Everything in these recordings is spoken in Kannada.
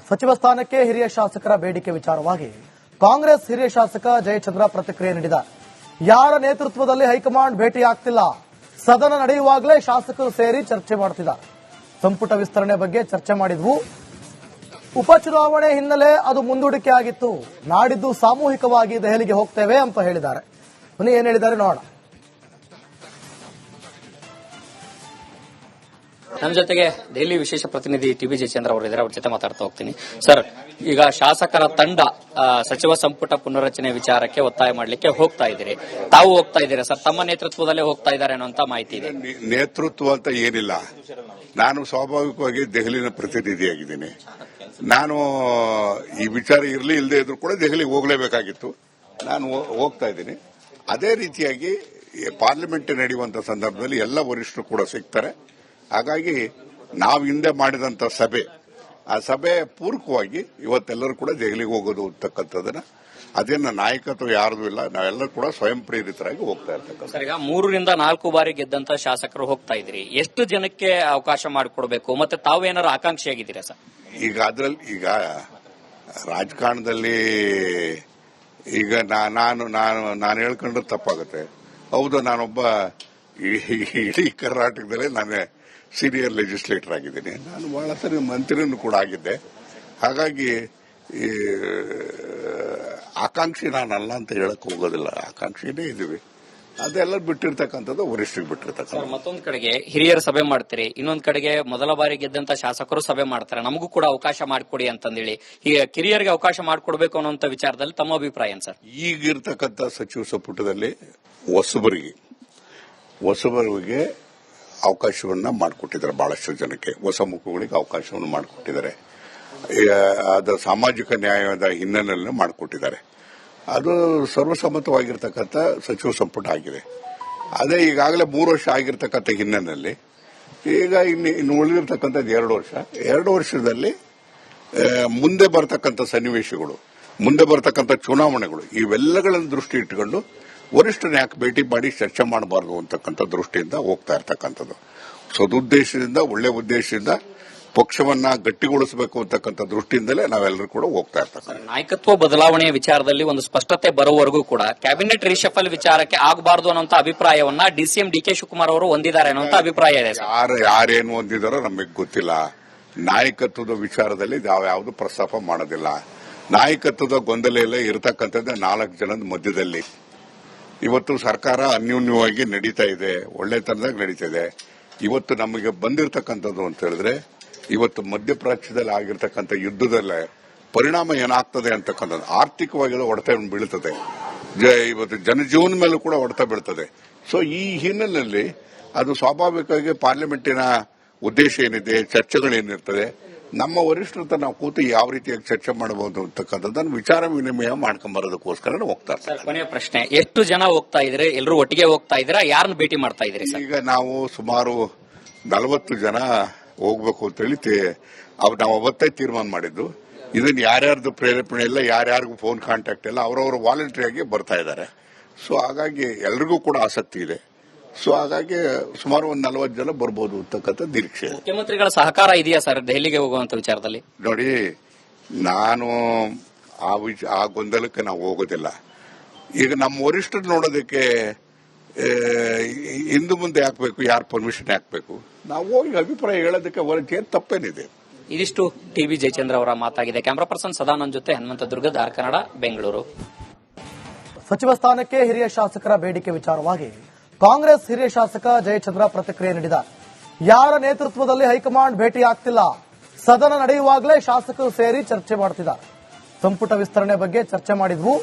ಸಚಿವ ಸ್ಥಾನಕ್ಕೆ ಹಿರಿಯ ಶಾಸಕರ ಬೇಡಿಕೆ ವಿಚಾರವಾಗಿ ಕಾಂಗ್ರೆಸ್ ಹಿರಿಯ ಶಾಸಕ ಜಯಚಂದ್ರ ಪ್ರತಿಕ್ರಿಯೆ ನೀಡಿದ್ದಾರೆ. ಯಾರ ನೇತೃತ್ವದಲ್ಲಿ ಹೈಕಮಾಂಡ್ ಭೇಟಿಯಾಗ್ತಿಲ್ಲ, ಸದನ ನಡೆಯುವಾಗಲೇ ಶಾಸಕರು ಸೇರಿ ಚರ್ಚೆ ಮಾಡುತ್ತಿದ್ದಾರೆ. ಸಂಪುಟ ವಿಸ್ತರಣೆ ಬಗ್ಗೆ ಚರ್ಚೆ ಮಾಡಿದ್ವು. ಉಪಚುನಾವಣೆ ಹಿನ್ನೆಲೆ ಅದು ಮುಂದೂಡಿಕೆ ಆಗಿತ್ತು. ನಾಡಿದ್ದು ಸಾಮೂಹಿಕವಾಗಿ ದೆಹಲಿಗೆ ಹೋಗ್ತೇವೆ ಅಂತ ಹೇಳಿದ್ದಾರೆ. ಏನ್ ಹೇಳಿದ್ದಾರೆ ನೋಡೋಣ. ನಮ್ಮ ಜೊತೆಗೆ ದೆಹಲಿ ವಿಶೇಷ ಪ್ರತಿನಿಧಿ ಟಿಬಿ ಜಯಚಂದ್ರ ಅವರು ಇದ್ದಾರೆ. ಅವ್ರ ಜೊತೆ ಮಾತಾಡ್ತಾ ಹೋಗ್ತೀನಿ. ಸರ್, ಈಗ ಶಾಸಕರ ತಂಡ ಸಚಿವ ಸಂಪುಟ ಪುನರ್ರಚನೆ ವಿಚಾರಕ್ಕೆ ಒತ್ತಾಯ ಮಾಡಲಿಕ್ಕೆ ಹೋಗ್ತಾ ಇದ್ದೀರಿ. ತಾವು ಹೋಗ್ತಾ ಇದ್ದೀರಾ ಸರ್? ತಮ್ಮ ನೇತೃತ್ವದಲ್ಲೇ ಹೋಗ್ತಾ ಇದ್ದಾರೆ ಅನ್ನೋಂತ ಮಾಹಿತಿ ಇದೆ. ನೇತೃತ್ವ ಅಂತ ಏನಿಲ್ಲ. ನಾನು ಸ್ವಾಭಾವಿಕವಾಗಿ ದೆಹಲಿನ ಪ್ರತಿನಿಧಿಯಾಗಿದ್ದೀನಿ. ನಾನು ಈ ವಿಚಾರ ಇರಲಿ ಇಲ್ಲದೆ ಇದ್ರೂ ಕೂಡ ದೆಹಲಿಗೆ ಹೋಗಲೇಬೇಕಾಗಿತ್ತು. ನಾನು ಹೋಗ್ತಾ ಇದ್ದೀನಿ. ಅದೇ ರೀತಿಯಾಗಿ ಪಾರ್ಲಿಮೆಂಟ್ ನಡೆಯುವಂತಹ ಸಂದರ್ಭದಲ್ಲಿ ಎಲ್ಲ ವರಿಷ್ಠರು ಕೂಡ ಸಿಗ್ತಾರೆ. ಹಾಗಾಗಿ ನಾವು ಹಿಂದೆ ಮಾಡಿದಂತ ಸಭೆ, ಆ ಸಭೆ ಪೂರಕವಾಗಿ ಇವತ್ತೆಲ್ಲರೂ ಕೂಡ ದೆಹಲಿಗೆ ಹೋಗೋದು ಅಂತಕ್ಕಂಥದ್ದನ್ನ, ಅದೇನ ನಾಯಕತ್ವ ಯಾರ್ದು ಇಲ್ಲ, ನಾವೆಲ್ಲರೂ ಕೂಡ ಸ್ವಯಂ ಪ್ರೇರಿತರಾಗಿ ಹೋಗ್ತಾ ಇರ್ತಕ್ಕಂಥ. ಸರ್, ಈಗ 3 ರಿಂದ 4 ಬಾರಿ ಗೆದ್ದಂತ ಶಾಸಕರು ಹೋಗ್ತಾ ಇದ್ರಿ. ಎಷ್ಟು ಜನಕ್ಕೆ ಅವಕಾಶ ಮಾಡಿಕೊಡ್ಬೇಕು, ಮತ್ತೆ ತಾವೇನಾರು ಆಕಾಂಕ್ಷಿಯಾಗಿದ್ದೀರಾ ಸರ್? ಈಗ ರಾಜಕಾರಣದಲ್ಲಿ ಈಗ ನಾನು ಹೇಳ್ಕೊಂಡ್ರೆ ತಪ್ಪಾಗುತ್ತೆ. ಹೌದು, ನಾನೊಬ್ಬ ಇಡೀ ಕರ್ನಾಟಕದಲ್ಲೇ ನಾನೇ ಸೀನಿಯರ್ ಲೆಜಿಸ್ಲೇಟರ್ ಆಗಿದ್ದೀನಿ. ನಾನು ಬಹಳ ಸರಿ ಮಂತ್ರಿನೂ ಕೂಡ ಆಗಿದ್ದೆ. ಹಾಗಾಗಿ ಆಕಾಂಕ್ಷಿ ನಾನಲ್ಲ ಅಂತ ಹೇಳಕ್ ಹೋಗೋದಿಲ್ಲ. ಆಕಾಂಕ್ಷಿನೇ ಇದೀವಿ. ಅದೆಲ್ಲ ಬಿಟ್ಟಿರ್ತಕ್ಕಂಥದ್ದು ವರಿಷ್ಠರಿಗೆ ಬಿಟ್ಟಿರ್ತಕ್ಕಂಥ. ಮತ್ತೊಂದು ಕಡೆಗೆ ಹಿರಿಯರ ಸಭೆ ಮಾಡ್ತೀರಿ, ಇನ್ನೊಂದು ಕಡೆಗೆ ಮೊದಲ ಬಾರಿ ಗೆದ್ದಂತ ಶಾಸಕರು ಸಭೆ ಮಾಡ್ತಾರೆ. ನಮಗೂ ಕೂಡ ಅವಕಾಶ ಮಾಡಿಕೊಡಿ ಅಂತಂದೇಳಿ ಈಗ ಕಿರಿಯರಿಗೆ ಅವಕಾಶ ಮಾಡಿಕೊಡ್ಬೇಕು ಅನ್ನೋಂಥ ವಿಚಾರದಲ್ಲಿ ತಮ್ಮ ಅಭಿಪ್ರಾಯ ಏನು ಸರ್? ಈಗಿರ್ತಕ್ಕಂಥ ಸಚಿವ ಸಂಪುಟದಲ್ಲಿ ಹೊಸಬರಿಗೆ ಅವಕಾಶವನ್ನ ಮಾಡಿಕೊಟ್ಟಿದ್ದಾರೆ. ಬಹಳಷ್ಟು ಜನಕ್ಕೆ ಹೊಸ ಮುಖಗಳಿಗೆ ಅವಕಾಶವನ್ನು ಮಾಡಿಕೊಟ್ಟಿದ್ದಾರೆ. ಅದರ ಸಾಮಾಜಿಕ ನ್ಯಾಯದ ಹಿನ್ನೆಲೆಯಲ್ಲಿ ಮಾಡಿಕೊಟ್ಟಿದ್ದಾರೆ. ಅದು ಸರ್ವಸಮ್ಮತವಾಗಿರ್ತಕ್ಕಂಥ ಸಚಿವ ಸಂಪುಟ ಆಗಿದೆ. ಅದೇ ಈಗಾಗಲೇ 3 ವರ್ಷ ಆಗಿರ್ತಕ್ಕಂಥ ಹಿನ್ನೆಲೆಯಲ್ಲಿ ಈಗ ಇನ್ನು ಉಳಿದಿರ್ತಕ್ಕಂಥದ್ದು 2 ವರ್ಷದಲ್ಲಿ ಮುಂದೆ ಬರ್ತಕ್ಕಂಥ ಸನ್ನಿವೇಶಗಳು, ಮುಂದೆ ಬರ್ತಕ್ಕಂಥ ಚುನಾವಣೆಗಳು, ಇವೆಲ್ಲಗಳನ್ನು ದೃಷ್ಟಿ ಇಟ್ಟುಕೊಂಡು ವರಿಷ್ಠರನ್ನ ಯಾಕೆ ಭೇಟಿ ಮಾಡಿ ಚರ್ಚೆ ಮಾಡಬಾರದು ಅಂತಕ್ಕಂಥ ದೃಷ್ಟಿಯಿಂದ ಹೋಗ್ತಾ ಇರ್ತಕ್ಕಂಥದ್ದು. ಸದುದ್ದೇಶದಿಂದ, ಒಳ್ಳೆ ಉದ್ದೇಶದಿಂದ ಪಕ್ಷವನ್ನ ಗಟ್ಟಿಗೊಳಿಸಬೇಕು ಅಂತಕ್ಕಂಥ ದೃಷ್ಟಿಯಿಂದಲೇ ನಾವೆಲ್ಲರೂ ಕೂಡ ಹೋಗ್ತಾ ಇರ್ತಕ್ಕಂಥ. ನಾಯಕತ್ವ ಬದಲಾವಣೆಯ ವಿಚಾರದಲ್ಲಿ ಒಂದು ಸ್ಪಷ್ಟತೆ ಬರುವವರೆಗೂ ಕೂಡ ಕ್ಯಾಬಿನೆಟ್ ರಿಶಫಲ್ ವಿಚಾರಕ್ಕೆ ಆಗಬಾರದು ಅನ್ನೋಂಥ ಅಭಿಪ್ರಾಯವನ್ನ ಡಿಸಿಎಂ ಡಿಕೆ ಶಿವಕುಮಾರ್ ಅವರು ಹೊಂದಿದ್ದಾರೆ ಅನ್ನೋಂಥ ಅಭಿಪ್ರಾಯ ಇದೆ. ಯಾರೇನು ಹೊಂದಿದಾರೋ ನಮಗೆ ಗೊತ್ತಿಲ್ಲ. ನಾಯಕತ್ವದ ವಿಚಾರದಲ್ಲಿ ಯಾವುದು ಪ್ರಸ್ತಾಪ ಮಾಡೋದಿಲ್ಲ. ನಾಯಕತ್ವದ ಗೊಂದಲ ಎಲ್ಲ ಇರತಕ್ಕಂಥದ್ದೇ 4 ಜನದ ಮಧ್ಯದಲ್ಲಿ. ಇವತ್ತು ಸರ್ಕಾರ ಅನ್ಯೋನ್ಯವಾಗಿ ನಡೀತಾ ಇದೆ, ಒಳ್ಳೆತನದಾಗ ನಡೀತಾ ಇದೆ. ಇವತ್ತು ನಮಗೆ ಬಂದಿರತಕ್ಕಂಥದ್ದು ಅಂತ ಹೇಳಿದ್ರೆ, ಇವತ್ತು ಮಧ್ಯಪ್ರಾಚ್ಯದಲ್ಲಿ ಆಗಿರ್ತಕ್ಕಂಥ ಯುದ್ಧದಲ್ಲೇ ಪರಿಣಾಮ ಏನಾಗ್ತದೆ ಅಂತಕ್ಕಂಥದ್ದು, ಆರ್ಥಿಕವಾಗಿ ಹೊಡೆತ ಬೀಳ್ತದೆ, ಇವತ್ತು ಜನಜೀವನ ಮೇಲೂ ಕೂಡ ಹೊಡೆತ ಬೀಳ್ತದೆ. ಸೊ ಈ ಹಿನ್ನೆಲೆಯಲ್ಲಿ ಅದು ಸ್ವಾಭಾವಿಕವಾಗಿ ಪಾರ್ಲಿಮೆಂಟಿನ ಉದ್ದೇಶ ಏನಿದೆ, ಚರ್ಚೆಗಳೇನಿರ್ತದೆ, ನಮ್ಮ ವರಿಷ್ಠರ ನಾವು ಕೂತು ಯಾವ ರೀತಿಯಾಗಿ ಚರ್ಚೆ ಮಾಡಬಹುದು ಅಂತಕ್ಕಂಥದ್ದನ್ನು ವಿಚಾರ ವಿನಿಮಯ ಮಾಡ್ಕೊಂಬರೋದಕ್ಕೋಸ್ಕರ ಹೋಗ್ತಾ ಇರ್ತಾರೆ. ಕೊನೆಯ ಪ್ರಶ್ನೆ, ಎಷ್ಟು ಜನ ಹೋಗ್ತಾ ಇದ್ರೆ? ಎಲ್ಲರೂ ಒಟ್ಟಿಗೆ ಹೋಗ್ತಾ ಇದ್ದೀರಾ? ಯಾರನ್ನ ಭೇಟಿ ಮಾಡ್ತಾ ಇದ್ದೀರಿ? ಈಗ ನಾವು ಸುಮಾರು 40 ಜನ ಹೋಗ್ಬೇಕು ಅಂತೇಳಿ ನಾವು ಅವತ್ತೇ ತೀರ್ಮಾನ ಮಾಡಿದ್ದು. ಇದನ್ನ ಯಾರ್ಯಾರ್ದು ಪ್ರೇರೇಪಣೆ ಇಲ್ಲ, ಯಾರ್ಯಾರಿಗೂ ಫೋನ್ ಕಾಂಟ್ಯಾಕ್ಟ್ ಇಲ್ಲ, ಅವರವರು ವಾಲಂಟ್ರಿಯಾಗಿ ಬರ್ತಾ ಇದ್ದಾರೆ. ಸೊ ಹಾಗಾಗಿ ಎಲ್ರಿಗೂ ಕೂಡ ಆಸಕ್ತಿ ಇದೆ. ಸೊ ಹಾಗಾಗಿ ಸುಮಾರು 40 ಜನ ಬರ್ಬೋದು ಅಂತಕ್ಕಂಥ ನಿರೀಕ್ಷೆ. ಮುಖ್ಯಮಂತ್ರಿಗಳ ಸಹಕಾರ ಇದೆಯಾ ಸರ್ ದೆಹಲಿಗೆ ಹೋಗುವಂತ ವಿಚಾರದಲ್ಲಿ? ನೋಡಿ, ನಾನು ಆ ಗೊಂದಲಕ್ಕೆ ನಾವು ಹೋಗೋದಿಲ್ಲ. ಈಗ ನಮ್ಮ ವರಿಷ್ಠರು ನೋಡೋದಕ್ಕೆ ಇಂದು ಮುಂದೆ ಹಾಕ್ಬೇಕು, ಯಾರು ಪರ್ಮಿಷನ್ ಹಾಕ್ಬೇಕು, ನಾವು ಹೋಗಿ ಅಭಿಪ್ರಾಯ ಹೇಳೋದಕ್ಕೆ ಏನ್ ತಪ್ಪೇನಿದೆ. ಇದಿಷ್ಟು ಟಿಬಿ ಜಯಚಂದ್ರ ಅವರ ಮಾತಾಗಿದೆ. ಕ್ಯಾಮರಾ ಪರ್ಸನ್ ಸದಾನಂದ್ ಜೊತೆ ಹನುಮಂತ ದುರ್ಗದ ಆರ್ ಕನ್ನಡ, ಬೆಂಗಳೂರು. ಸಚಿವ ಸ್ಥಾನಕ್ಕೆ ಹಿರಿಯ ಶಾಸಕರ ಬೇಡಿಕೆ ವಿಚಾರವಾಗಿ ಕಾಂಗ್ರೆಸ್ ಹಿರಿಯ ಶಾಸಕ ಜಯಚಂದ್ರ ಪ್ರತಿಕ್ರಿಯೆ ನೀಡಿದ್ದಾರೆ. ಯಾರ ನೇತೃತ್ವದಲ್ಲಿ ಹೈಕಮಾಂಡ್ ಭೇಟಿಯಾಗ್ತಿಲ್ಲ, ಸದನ ನಡೆಯುವಾಗಲೇ ಶಾಸಕರು ಸೇರಿ ಚರ್ಚೆ ಮಾಡುತ್ತಿದ್ದಾರೆ. ಸಂಪುಟ ವಿಸ್ತರಣೆ ಬಗ್ಗೆ ಚರ್ಚೆ ಮಾಡಿದ್ವು.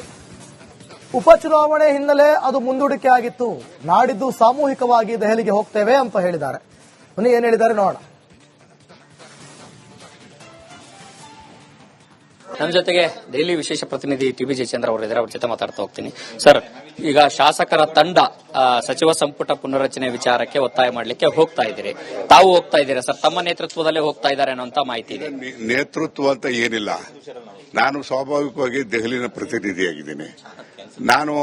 ಉಪಚುನಾವಣೆ ಹಿನ್ನೆಲೆ ಅದು ಮುಂದೂಡಿಕೆ ಆಗಿತ್ತು. ನಾಡಿದ್ದು ಸಾಮೂಹಿಕವಾಗಿ ದೆಹಲಿಗೆ ಹೋಗ್ತೇವೆ ಅಂತ ಹೇಳಿದ್ದಾರೆ. ಏನ್ ಹೇಳಿದ್ದಾರೆ ನೋಡೋಣ. ನಮ್ಮ ಜೊತೆಗೆ ದೆಹಲಿ ವಿಶೇಷ ಪ್ರತಿನಿಧಿ ಟಿಬಿ ಜಯಚಂದ್ರ ಅವರು ಇದ್ದಾರೆ. ಅವ್ರ ಜೊತೆ ಮಾತಾಡ್ತಾ ಹೋಗ್ತೀನಿ. ಸರ್, ಈಗ ಶಾಸಕರ ತಂಡ ಸಚಿವ ಸಂಪುಟ ಪುನರ್ರಚನೆ ವಿಚಾರಕ್ಕೆ ಒತ್ತಾಯ ಮಾಡಲಿಕ್ಕೆ ಹೋಗ್ತಾ ಇದ್ದೀರಿ. ತಾವು ಹೋಗ್ತಾ ಇದ್ದೀರಾ ಸರ್? ತಮ್ಮ ನೇತೃತ್ವದಲ್ಲೇ ಹೋಗ್ತಾ ಇದ್ದಾರೆ ಅನ್ನೋಂಥ ಮಾಹಿತಿ ಇದೆ. ನೇತೃತ್ವ ಅಂತ ಏನಿಲ್ಲ. ನಾನು ಸ್ವಾಭಾವಿಕವಾಗಿ ದೆಹಲಿನ ಪ್ರತಿನಿಧಿಯಾಗಿದ್ದೀನಿ. ನಾನು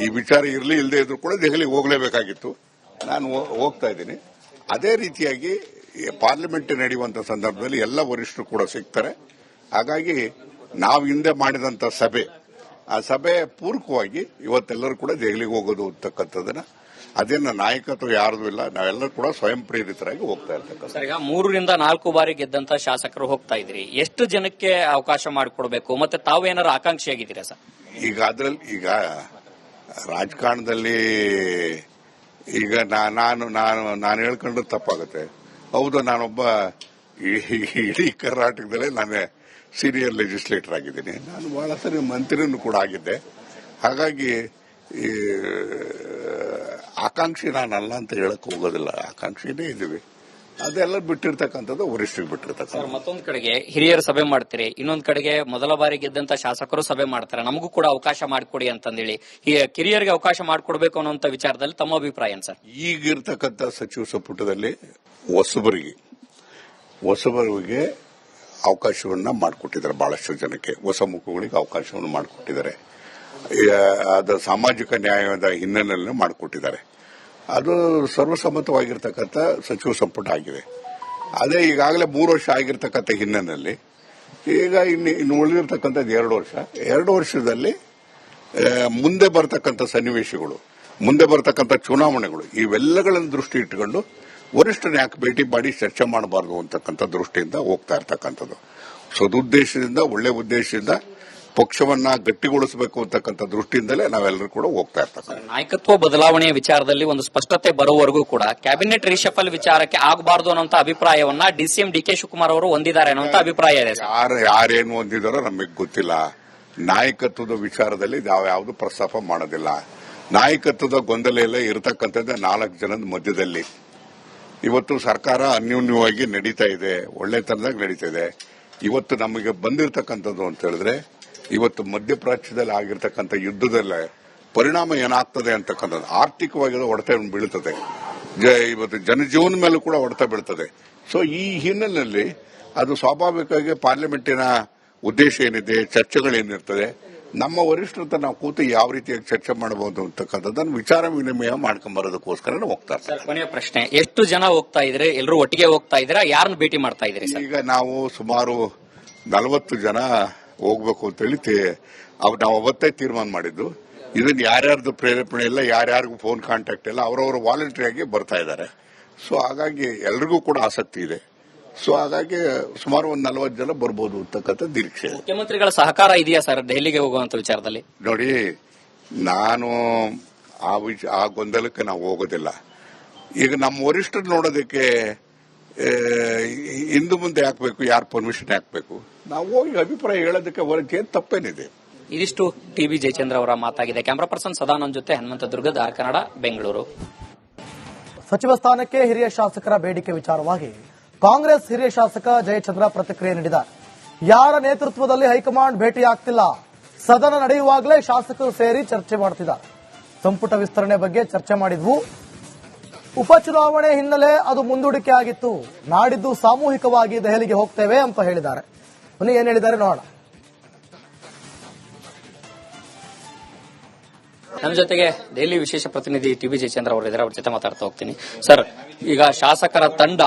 ಈ ವಿಚಾರ ಇರಲಿ ಇಲ್ಲದೆ ಇದ್ರೂ ಕೂಡ ದೆಹಲಿಗೆ ಹೋಗಲೇಬೇಕಾಗಿತ್ತು. ನಾನು ಹೋಗ್ತಾ ಇದ್ದೀನಿ. ಅದೇ ರೀತಿಯಾಗಿ ಪಾರ್ಲಿಮೆಂಟ್ ನಡೆಯುವಂತ ಸಂದರ್ಭದಲ್ಲಿ ಎಲ್ಲ ವರಿಷ್ಠರು ಕೂಡ ಸಿಗ್ತಾರೆ. ಹಾಗಾಗಿ ನಾವು ಹಿಂದೆ ಮಾಡಿದಂತ ಸಭೆ, ಆ ಸಭೆ ಪೂರಕವಾಗಿ ಇವತ್ತೆಲ್ಲರೂ ಕೂಡ ದೆಹಲಿಗೆ ಹೋಗೋದು ಅಂತಕ್ಕಂಥದ್ದನ್ನ, ಅದೇನ ನಾಯಕತ್ವ ಯಾರ್ದು ಇಲ್ಲ, ನಾವೆಲ್ಲರೂ ಕೂಡ ಸ್ವಯಂ ಪ್ರೇರಿತರಾಗಿ ಹೋಗ್ತಾ ಇರ್ತಕ್ಕಂಥ. ಸರ್, ಈಗ 3 ರಿಂದ 4 ಬಾರಿ ಗೆದ್ದಂತ ಶಾಸಕರು ಹೋಗ್ತಾ ಇದ್ರಿ, ಎಷ್ಟು ಜನಕ್ಕೆ ಅವಕಾಶ ಮಾಡಿಕೊಡ್ಬೇಕು, ಮತ್ತೆ ತಾವು ಏನಾರು ಆಕಾಂಕ್ಷಿಯಾಗಿದ್ದೀರಾ ಸರ್? ಈಗ ರಾಜಕಾರಣದಲ್ಲಿ ಈಗ ನಾನು ಹೇಳ್ಕೊಂಡ್ರೆ ತಪ್ಪಾಗುತ್ತೆ. ಹೌದು, ನಾನೊಬ್ಬ ಇಡೀ ಕರ್ನಾಟಕದಲ್ಲೇ ನಾನೇ ಸೀನಿಯರ್ ಲೆಜಿಸ್ಲೇಟರ್ ಆಗಿದ್ದೀನಿ. ನಾನು ಬಹಳ ಸರಿ ಮಂತ್ರಿನೂ ಕೂಡ ಆಗಿದ್ದೆ. ಹಾಗಾಗಿ ಆಕಾಂಕ್ಷಿ ನಾನಲ್ಲ ಅಂತ ಹೇಳಕ್ ಹೋಗೋದಿಲ್ಲ, ಆಕಾಂಕ್ಷಿನೇ ಇದ್ದೀವಿ. ಅದೆಲ್ಲ ಬಿಟ್ಟಿರ್ತಕ್ಕಂಥದ್ದು ವರಿಷ್ಠರಿಗೆ ಬಿಟ್ಟಿರ್ತಕ್ಕಂಥ. ಮತ್ತೊಂದು ಕಡೆಗೆ ಹಿರಿಯರ ಸಭೆ ಮಾಡ್ತೀರಿ, ಇನ್ನೊಂದು ಕಡೆಗೆ ಮೊದಲ ಬಾರಿ ಗೆದ್ದಂತ ಶಾಸಕರು ಸಭೆ ಮಾಡ್ತಾರೆ, ನಮಗೂ ಕೂಡ ಅವಕಾಶ ಮಾಡಿಕೊಡಿ ಅಂತಂದೇಳಿ ಕಿರಿಯರಿಗೆ ಅವಕಾಶ ಮಾಡಿಕೊಡ್ಬೇಕು ಅನ್ನುವಂತ ವಿಚಾರದಲ್ಲಿ ತಮ್ಮ ಅಭಿಪ್ರಾಯ ಏನು ಸರ್? ಈಗಿರ್ತಕ್ಕಂಥ ಸಚಿವ ಸಂಪುಟದಲ್ಲಿ ಹೊಸಬರಿಗೆ ಅವಕಾಶವನ್ನ ಮಾಡಿಕೊಟ್ಟಿದ್ದಾರೆ. ಬಹಳಷ್ಟು ಜನಕ್ಕೆ ಹೊಸ ಮುಖಗಳಿಗೆ ಅವಕಾಶವನ್ನು ಮಾಡಿಕೊಟ್ಟಿದ್ದಾರೆ. ಅದು ಸಾಮಾಜಿಕ ನ್ಯಾಯದ ಹಿನ್ನೆಲೆಯಲ್ಲಿ ಮಾಡಿಕೊಟ್ಟಿದ್ದಾರೆ. ಅದು ಸರ್ವಸಮ್ಮತವಾಗಿರ್ತಕ್ಕಂಥ ಸಚಿವ ಸಂಪುಟ ಆಗಿದೆ. ಅದೇ ಈಗಾಗಲೇ 3 ವರ್ಷ ಆಗಿರ್ತಕ್ಕಂಥ ಹಿನ್ನೆಲೆಯಲ್ಲಿ ಈಗ ಇನ್ನು ಉಳಿದಿರ್ತಕ್ಕಂಥದ್ದು 2 ವರ್ಷ. 2 ವರ್ಷದಲ್ಲಿ ಮುಂದೆ ಬರ್ತಕ್ಕಂಥ ಸನ್ನಿವೇಶಗಳು, ಮುಂದೆ ಬರ್ತಕ್ಕಂಥ ಚುನಾವಣೆಗಳು, ಇವೆಲ್ಲಗಳನ್ನು ದೃಷ್ಟಿ ಇಟ್ಟುಕೊಂಡು ವರಿಷ್ಠರನ್ನ ಯಾಕೆ ಭೇಟಿ ಮಾಡಿ ಚರ್ಚೆ ಮಾಡಬಾರದು ಅಂತಕ್ಕಂಥ ದೃಷ್ಟಿಯಿಂದ ಹೋಗ್ತಾ ಇರ್ತಕ್ಕಂಥದ್ದು. ಸದುದ್ದೇಶದಿಂದ, ಒಳ್ಳೆ ಉದ್ದೇಶದಿಂದ ಪಕ್ಷವನ್ನ ಗಟ್ಟಿಗೊಳಿಸಬೇಕು ಅಂತಕ್ಕಂಥ ದೃಷ್ಟಿಯಿಂದಲೇ ನಾವೆಲ್ಲರೂ ಕೂಡ ಹೋಗ್ತಾ ಇರ್ತಕ್ಕಂಥ. ನಾಯಕತ್ವ ಬದಲಾವಣೆಯ ವಿಚಾರದಲ್ಲಿ ಒಂದು ಸ್ಪಷ್ಟತೆ ಬರುವವರೆಗೂ ಕೂಡ ಕ್ಯಾಬಿನೆಟ್ ರಿಷಫಲ್ ವಿಚಾರಕ್ಕೆ ಆಗಬಾರದು ಅನ್ನೋ ಅಭಿಪ್ರಾಯವನ್ನ ಡಿಸಿಎಂ ಡಿಕೆ ಶಿವಕುಮಾರ್ ಅವರು ಹೊಂದಿದ್ದಾರೆ ಅನ್ನೋ ಅಭಿಪ್ರಾಯ ಇದೆ. ಯಾರೇನು ಹೊಂದಿದಾರೋ ನಮಗೆ ಗೊತ್ತಿಲ್ಲ. ನಾಯಕತ್ವದ ವಿಚಾರದಲ್ಲಿ ಯಾವ್ಯಾವುದು ಪ್ರಸ್ತಾಪ ಮಾಡೋದಿಲ್ಲ. ನಾಯಕತ್ವದ ಗೊಂದಲ ಎಲ್ಲ ಇರತಕ್ಕಂಥದ್ದೇ 4 ಜನದ ಮಧ್ಯದಲ್ಲಿ. ಇವತ್ತು ಸರ್ಕಾರ ಅನ್ಯೋನ್ಯವಾಗಿ ನಡೀತಾ ಇದೆ, ಒಳ್ಳೆತನದಾಗ ನಡೀತಾ ಇದೆ. ಇವತ್ತು ನಮಗೆ ಬಂದಿರತಕ್ಕಂಥದ್ದು ಅಂತ ಹೇಳಿದ್ರೆ, ಇವತ್ತು ಮಧ್ಯಪ್ರಾಚ್ಯದಲ್ಲಿ ಆಗಿರ್ತಕ್ಕಂಥ ಯುದ್ಧದಲ್ಲೇ ಪರಿಣಾಮ ಏನಾಗ್ತದೆ ಅಂತಕ್ಕಂಥದ್ದು, ಆರ್ಥಿಕವಾಗಿ ಹೊಡೆತ ಬೀಳುತ್ತದೆ, ಇವತ್ತು ಜನಜೀವನ ಮೇಲೂ ಕೂಡ ಹೊಡೆತ ಬೀಳ್ತದೆ. ಸೊ ಈ ಹಿನ್ನೆಲೆಯಲ್ಲಿ ಅದು ಸ್ವಾಭಾವಿಕವಾಗಿ ಪಾರ್ಲಿಮೆಂಟಿನ ಉದ್ದೇಶ ಏನಿದೆ, ಚರ್ಚೆಗಳೇನಿರ್ತದೆ, ನಮ್ಮ ವರಿಷ್ಠರ ನಾವು ಕೂತು ಯಾವ ರೀತಿಯಾಗಿ ಚರ್ಚೆ ಮಾಡಬಹುದು ಅಂತಕ್ಕಂಥದ್ದನ್ನು ವಿಚಾರ ವಿನಿಮಯ ಮಾಡ್ಕೊಂಬರೋದಕ್ಕೋಸ್ಕರ ಹೋಗ್ತಾ ಇರ್ತಾರೆ. ಕೊನೆಯ ಪ್ರಶ್ನೆ, ಎಷ್ಟು ಜನ ಹೋಗ್ತಾ ಇದ್ರೆ, ಎಲ್ಲರೂ ಒಟ್ಟಿಗೆ ಹೋಗ್ತಾ ಇದ್ದೀರಾ, ಯಾರನ್ನ ಭೇಟಿ ಮಾಡ್ತಾ ಇದ್ದೀರಿ? ಈಗ ನಾವು ಸುಮಾರು 40 ಜನ ಹೋಗ್ಬೇಕು ಅಂತೇಳಿ ನಾವು ಅವತ್ತೇ ತೀರ್ಮಾನ ಮಾಡಿದ್ದು. ಇದನ್ನ ಯಾರ್ಯಾರ್ದು ಪ್ರೇರೇಪಣೆ ಇಲ್ಲ, ಯಾರ್ಯಾರಿಗೂ ಫೋನ್ ಕಾಂಟ್ಯಾಕ್ಟ್ ಇಲ್ಲ, ಅವರವರು ವಾಲಂಟರಿ ಆಗಿ ಬರ್ತಾ ಇದ್ದಾರೆ. ಸೊ ಹಾಗಾಗಿ ಎಲ್ರಿಗೂ ಕೂಡ ಆಸಕ್ತಿ ಇದೆ. ಸೊ ಹಾಗಾಗಿ ಸುಮಾರು 40 ಜನ ಬರ್ಬೋದು ಅಂತಕ್ಕಂಥ ನಿರೀಕ್ಷೆ. ಮುಖ್ಯಮಂತ್ರಿಗಳ ಸಹಕಾರ ಇದೆಯಾ ಸರ್ ದೆಹಲಿಗೆ ಹೋಗುವಂತ ವಿಚಾರದಲ್ಲಿ? ನೋಡಿ, ನಾನು ಆ ಗೊಂದಲಕ್ಕೆ ನಾವು ಹೋಗೋದಿಲ್ಲ. ಈಗ ನಮ್ಮ ವರಿಷ್ಠರು ನೋಡೋದಕ್ಕೆ ಹಿಂದೆ ಮುಂದೆ ಹಾಕ್ಬೇಕು, ಯಾರು ಪರ್ಮಿಷನ್ ಹಾಕ್ಬೇಕು, ನಾವು ಹೋಗಿ ಅಭಿಪ್ರಾಯ ಹೇಳೋದಕ್ಕೆ ಹೊರಗೆ ತಪ್ಪೇನಿದೆ. ಇದಿಷ್ಟು ಟಿಬಿ ಜಯಚಂದ್ರ ಅವರ ಮಾತಾಗಿದೆ. ಕ್ಯಾಮರಾ ಪರ್ಸನ್ ಸದಾನಂದ್ ಜೊತೆ ಹನುಮಂತ ದುರ್ಗದ ಆರ್ ಕನ್ನಡ, ಬೆಂಗಳೂರು. ಸಚಿವ ಸ್ಥಾನಕ್ಕೆ ಹಿರಿಯ ಶಾಸಕರ ಬೇಡಿಕೆ ವಿಚಾರವಾಗಿ ಕಾಂಗ್ರೆಸ್ ಹಿರಿಯ ಶಾಸಕ ಜಯಚಂದ್ರ ಪ್ರತಿಕ್ರಿಯೆ ನೀಡಿದ್ದಾರೆ. ಯಾರ ನೇತೃತ್ವದಲ್ಲಿ ಹೈಕಮಾಂಡ್ ಭೇಟಿಯಾಗ್ತಿಲ್ಲ, ಸದನ ನಡೆಯುವಾಗಲೇ ಶಾಸಕರು ಸೇರಿ ಚರ್ಚೆ ಮಾಡುತ್ತಿದ್ದಾರೆ. ಸಂಪುಟ ವಿಸ್ತರಣೆ ಬಗ್ಗೆ ಚರ್ಚೆ ಮಾಡಿದ್ವು. ಉಪಚುನಾವಣೆ ಹಿನ್ನೆಲೆ ಅದು ಮುಂದೂಡಿಕೆ ಆಗಿತ್ತು. ನಾಡಿದ್ದು ಸಾಮೂಹಿಕವಾಗಿ ದೆಹಲಿಗೆ ಹೋಗ್ತೇವೆ ಅಂತ ಹೇಳಿದ್ದಾರೆ. ಏನ್ ಹೇಳಿದ್ದಾರೆ ನೋಡೋಣ. ನಮ್ಮ ಜೊತೆಗೆ ದೆಹಲಿ ವಿಶೇಷ ಪ್ರತಿನಿಧಿ ಟಿಬಿ ಜಯಚಂದ್ರ ಅವರು ಇದ್ದಾರೆ, ಅವ್ರ ಜೊತೆ ಮಾತಾಡ್ತಾ ಹೋಗ್ತೀನಿ. ಸರ್, ಈಗ ಶಾಸಕರ ತಂಡ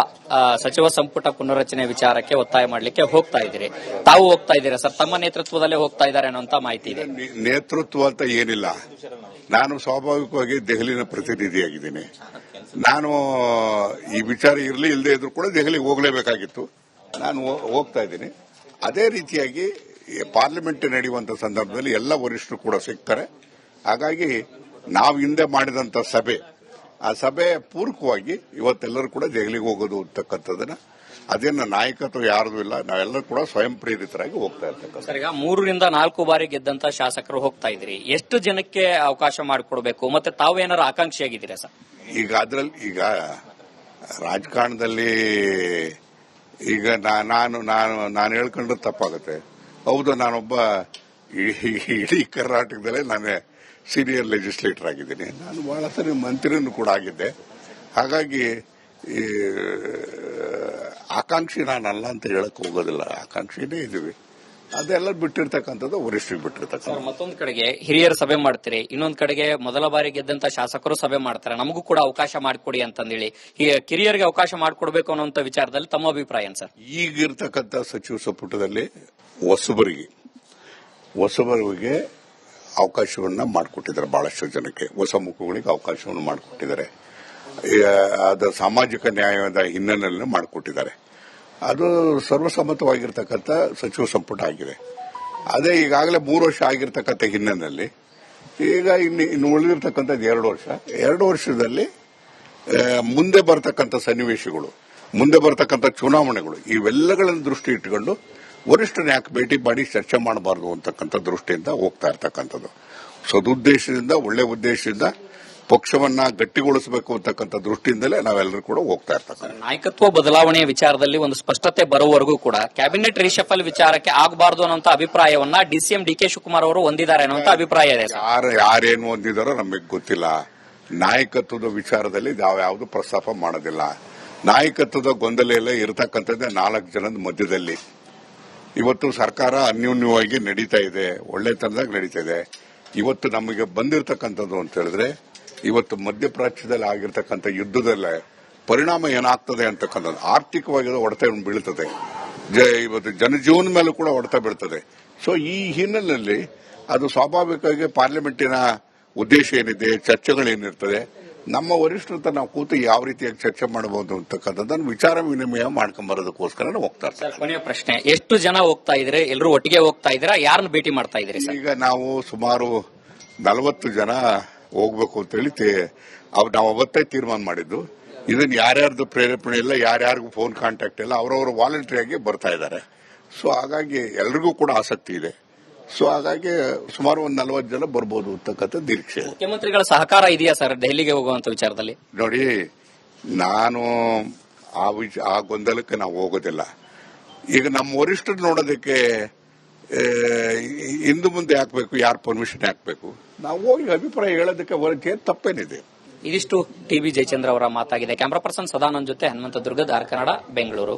ಸಚಿವ ಸಂಪುಟ ಪುನರ್ರಚನೆ ವಿಚಾರಕ್ಕೆ ಒತ್ತಾಯ ಮಾಡಲಿಕ್ಕೆ ಹೋಗ್ತಾ ಇದ್ದೀರಿ, ತಾವು ಹೋಗ್ತಾ ಇದ್ದೀರಾ ಸರ್? ತಮ್ಮ ನೇತೃತ್ವದಲ್ಲೇ ಹೋಗ್ತಾ ಇದ್ದಾರೆ ಅನ್ನೋ ಮಾಹಿತಿ ಇದೆ. ನೇತೃತ್ವ ಅಂತ ಏನಿಲ್ಲ, ನಾನು ಸ್ವಾಭಾವಿಕವಾಗಿ ದೆಹಲಿನ ಪ್ರತಿನಿಧಿಯಾಗಿದ್ದೀನಿ. ನಾನು ಈ ವಿಚಾರ ಇರಲಿ ಇಲ್ಲದೆ ಇದ್ರೂ ಕೂಡ ದೆಹಲಿಗೆ ಹೋಗಲೇಬೇಕಾಗಿತ್ತು. ನಾನು ಹೋಗ್ತಾ ಇದ್ದೀನಿ. ಅದೇ ರೀತಿಯಾಗಿ ಪಾರ್ಲಿಮೆಂಟ್ ನಡೆಯುವಂತ ಸಂದರ್ಭದಲ್ಲಿ ಎಲ್ಲ ವರಿಷ್ಠರು ಕೂಡ ಸಿಗ್ತಾರೆ. ಹಾಗಾಗಿ ನಾವು ಹಿಂದೆ ಮಾಡಿದಂತ ಸಭೆ, ಆ ಸಭೆ ಪೂರಕವಾಗಿ ಇವತ್ತೆಲ್ಲರೂ ಕೂಡ ದೆಹಲಿಗೆ ಹೋಗೋದು ಅಂತಕ್ಕಂಥದ್ದನ್ನ, ಅದೇನ ನಾಯಕತ್ವ ಯಾರ್ದು ಇಲ್ಲ, ನಾವೆಲ್ಲರೂ ಕೂಡ ಸ್ವಯಂ ಪ್ರೇರಿತರಾಗಿ ಹೋಗ್ತಾ ಇರ್ತಕ್ಕಂಥ. ಸರ್, ಈಗ 3 ರಿಂದ 4 ಬಾರಿ ಗೆದ್ದಂತ ಶಾಸಕರು ಹೋಗ್ತಾ ಇದ್ರಿ, ಎಷ್ಟು ಜನಕ್ಕೆ ಅವಕಾಶ ಮಾಡಿಕೊಡ್ಬೇಕು, ಮತ್ತೆ ತಾವು ಏನಾರು ಆಕಾಂಕ್ಷಿಯಾಗಿದ್ದೀರಾ ಸರ್? ಈಗ ರಾಜಕಾರಣದಲ್ಲಿ ಈಗ ನಾನು ಹೇಳ್ಕೊಂಡ್ರೆ ತಪ್ಪಾಗುತ್ತೆ. ಹೌದು, ನಾನೊಬ್ಬ ಇಡೀ ಕರ್ನಾಟಕದಲ್ಲೇ ನಾನೇ ಸೀನಿಯರ್ ಲೆಜಿಸ್ಲೇಟರ್ ಆಗಿದ್ದೀನಿ. ನಾನು ಬಹಳ ಸರಿ ಮಂತ್ರಿನೂ ಕೂಡ ಆಗಿದ್ದೆ. ಹಾಗಾಗಿ ಆಕಾಂಕ್ಷಿ ನಾನಲ್ಲ ಅಂತ ಹೇಳಕ್ ಹೋಗೋದಿಲ್ಲ, ಆಕಾಂಕ್ಷಿನೇ ಇದ್ದೀವಿ. ಅದೆಲ್ಲ ಬಿಟ್ಟಿರ್ತಕ್ಕಂಥದ್ದು ವರಿಷ್ಠರಿಗೆ ಬಿಟ್ಟಿರ್ತಕ್ಕಂಥ. ಮತ್ತೊಂದು ಕಡೆಗೆ ಹಿರಿಯರ ಸಭೆ ಮಾಡ್ತೀರಿ, ಇನ್ನೊಂದು ಕಡೆಗೆ ಮೊದಲ ಬಾರಿ ಗೆದ್ದಂತ ಶಾಸಕರು ಸಭೆ ಮಾಡ್ತಾರೆ, ನಮಗೂ ಕೂಡ ಅವಕಾಶ ಮಾಡಿಕೊಡಿ ಅಂತಂದೇಳಿ ಕಿರಿಯರಿಗೆ ಅವಕಾಶ ಮಾಡಿಕೊಡ್ಬೇಕು ಅನ್ನುವಂತ ವಿಚಾರದಲ್ಲಿ ತಮ್ಮ ಅಭಿಪ್ರಾಯ ಏನ್ ಸರ್? ಈಗಿರ್ತಕ್ಕಂಥ ಸಚಿವ ಸಂಪುಟದಲ್ಲಿ ಹೊಸಬರಿಗೆ ಅವಕಾಶವನ್ನ ಮಾಡಿಕೊಟ್ಟಿದ್ದಾರೆ, ಬಹಳಷ್ಟು ಜನಕ್ಕೆ ಹೊಸ ಮುಖಗಳಿಗೆ ಅವಕಾಶವನ್ನು ಮಾಡಿಕೊಟ್ಟಿದ್ದಾರೆ. ಅದು ಸಾಮಾಜಿಕ ನ್ಯಾಯದ ಹಿನ್ನೆಲೆಯಲ್ಲಿ ಮಾಡಿಕೊಟ್ಟಿದ್ದಾರೆ. ಅದು ಸರ್ವಸಮ್ಮತವಾಗಿರ್ತಕ್ಕಂಥ ಸಚಿವ ಸಂಪುಟ ಆಗಿದೆ. ಅದೇ ಈಗಾಗಲೇ 3 ವರ್ಷ ಆಗಿರ್ತಕ್ಕಂಥ ಹಿನ್ನೆಲೆಯಲ್ಲಿ ಈಗ ಇನ್ನು ಉಳಿದಿರ್ತಕ್ಕಂಥದ್ದು 2 ವರ್ಷದಲ್ಲಿ ಮುಂದೆ ಬರ್ತಕ್ಕಂಥ ಸನ್ನಿವೇಶಗಳು, ಮುಂದೆ ಬರ್ತಕ್ಕಂಥ ಚುನಾವಣೆಗಳು ಇವೆಲ್ಲಗಳನ್ನು ದೃಷ್ಟಿ ಇಟ್ಟುಕೊಂಡು ವರಿಷ್ಠನ ಯಾಕೆ ಭೇಟಿ ಮಾಡಿ ಚರ್ಚೆ ಮಾಡಬಾರದು ಅಂತಕ್ಕಂಥ ದೃಷ್ಟಿಯಿಂದ ಹೋಗ್ತಾ ಇರ್ತಕ್ಕಂಥದ್ದು. ಸದುದ್ದೇಶದಿಂದ, ಒಳ್ಳೆ ಉದ್ದೇಶದಿಂದ ಪಕ್ಷವನ್ನ ಗಟ್ಟಿಗೊಳಿಸಬೇಕು ಅಂತಕ್ಕಂಥ ದೃಷ್ಟಿಯಿಂದಲೇ ನಾವೆಲ್ಲರೂ ಕೂಡ ಹೋಗ್ತಾ ಇರ್ತಕ್ಕಂಥ. ನಾಯಕತ್ವ ಬದಲಾವಣೆಯ ವಿಚಾರದಲ್ಲಿ ಒಂದು ಸ್ಪಷ್ಟತೆ ಬರುವವರೆಗೂ ಕೂಡ ಕ್ಯಾಬಿನೆಟ್ ರಿಷಫಲ್ ವಿಚಾರಕ್ಕೆ ಆಗಬಾರದು ಅನ್ನೋ ಅಭಿಪ್ರಾಯವನ್ನ ಡಿಸಿಎಂ ಡಿಕೆ ಶಿವಕುಮಾರ್ ಅವರು ಹೊಂದಿದ್ದಾರೆ ಅನ್ನೋ ಅಭಿಪ್ರಾಯ ಇದೆ. ಯಾರೇನು ಹೊಂದಿದಾರೋ ನಮಗೆ ಗೊತ್ತಿಲ್ಲ. ನಾಯಕತ್ವದ ವಿಚಾರದಲ್ಲಿ ಯಾವ್ಯಾವುದು ಪ್ರಸ್ತಾಪ ಮಾಡೋದಿಲ್ಲ. ನಾಯಕತ್ವದ ಗೊಂದಲ ಇರತಕ್ಕಂಥದ್ದೇ 4 ಜನದ ಮಧ್ಯದಲ್ಲಿ. ಇವತ್ತು ಸರ್ಕಾರ ಅನ್ಯೋನ್ಯವಾಗಿ ನಡೀತಾ ಇದೆ, ಒಳ್ಳೆತನದಾಗ ನಡೀತಾ ಇದೆ. ಇವತ್ತು ನಮಗೆ ಬಂದಿರತಕ್ಕಂಥದ್ದು ಅಂತ ಹೇಳಿದ್ರೆ, ಇವತ್ತು ಮಧ್ಯಪ್ರಾಚ್ಯದಲ್ಲಿ ಆಗಿರ್ತಕ್ಕಂಥ ಯುದ್ದದಲ್ಲೇ ಪರಿಣಾಮ ಏನಾಗ್ತದೆ ಅಂತಕ್ಕಂಥದ್ದು ಆರ್ಥಿಕವಾಗಿ ಹೊಡೆತ ಬೀಳ್ತದೆ, ಇವತ್ತು ಜನಜೀವನ ಮೇಲೂ ಕೂಡ ಹೊಡೆತ ಬೀಳ್ತದೆ. ಸೊ ಈ ಹಿನ್ನೆಲೆಯಲ್ಲಿ ಅದು ಸ್ವಾಭಾವಿಕವಾಗಿ ಪಾರ್ಲಿಮೆಂಟಿನ ಉದ್ದೇಶ ಏನಿದೆ, ಚರ್ಚೆಗಳೇನಿರ್ತದೆ, ನಮ್ಮ ವರಿಷ್ಠರ ನಾವು ಕೂತು ಯಾವ ರೀತಿಯಾಗಿ ಚರ್ಚೆ ಮಾಡಬಹುದು ಅಂತಕ್ಕಂಥದ್ದನ್ನು ವಿಚಾರ ವಿನಿಮಯ ಮಾಡ್ಕೊಂಬರೋದಕ್ಕೋಸ್ಕರ ಹೋಗ್ತಾ ಇರ್ತಾರೆ. ಕೊನೆಯ ಪ್ರಶ್ನೆ, ಎಷ್ಟು ಜನ ಹೋಗ್ತಾ ಇದ್ರೆ, ಎಲ್ಲರೂ ಒಟ್ಟಿಗೆ ಹೋಗ್ತಾ ಇದ್ದೀರಾ, ಯಾರನ್ನ ಭೇಟಿ ಮಾಡ್ತಾ ಇದ್ದೀರಿ? ಈಗ ನಾವು ಸುಮಾರು 40 ಜನ ಹೋಗ್ಬೇಕು ಅಂತೇಳಿ ನಾವು ಅವತ್ತೇ ತೀರ್ಮಾನ ಮಾಡಿದ್ದು. ಇದನ್ನು ಯಾರ್ಯಾರ್ದು ಪ್ರೇರೇಪಣೆ ಇಲ್ಲ, ಯಾರ್ಯಾರಿಗೂ ಫೋನ್ ಕಾಂಟ್ಯಾಕ್ಟ್ ಇಲ್ಲ, ಅವರವರು ವಾಲಂಟ್ರಿಯಾಗಿ ಬರ್ತಾ ಇದ್ದಾರೆ. ಸೊ ಹಾಗಾಗಿ ಎಲ್ರಿಗೂ ಕೂಡ ಆಸಕ್ತಿ ಇದೆ. ಸೊ ಹಾಗಾಗಿ ಸುಮಾರು 40 ಜನ ಬರ್ಬೋದು ಅಂತಕ್ಕಂಥ ನಿರೀಕ್ಷೆ. ಮುಖ್ಯಮಂತ್ರಿಗಳ ಸಹಕಾರ ಇದೆಯಾ ಸರ್ ದೆಹಲಿಗೆ ಹೋಗುವಂತ ವಿಚಾರದಲ್ಲಿ? ನೋಡಿ, ನಾನು ಆ ಗೊಂದಲಕ್ಕೆ ನಾವು ಹೋಗೋದಿಲ್ಲ. ಈಗ ನಮ್ಮ ವರಿಷ್ಠರು ನೋಡೋದಕ್ಕೆ ಇಂದು ಮುಂದೆ ಹಾಕಬೇಕು, ಯಾರು ಪರ್ಮಿಷನ್ ಹಾಕಬೇಕು, ನಾವು ಹೋಗಿ ಅಭಿಪ್ರಾಯ ಹೇಳೋದಕ್ಕೆ ತಪ್ಪೇನಿದೆ. ಇದಿಷ್ಟು ಟಿಬಿ ಜಯಚಂದ್ರ ಅವರ ಮಾತಾಗಿದೆ. ಕ್ಯಾಮರಾ ಪರ್ಸನ್ ಸದಾನಂದ್ ಜೊತೆ ಹನುಮಂತ ದುರ್ಗದ್, ಆರ್ ಕನ್ನಡ, ಬೆಂಗಳೂರು.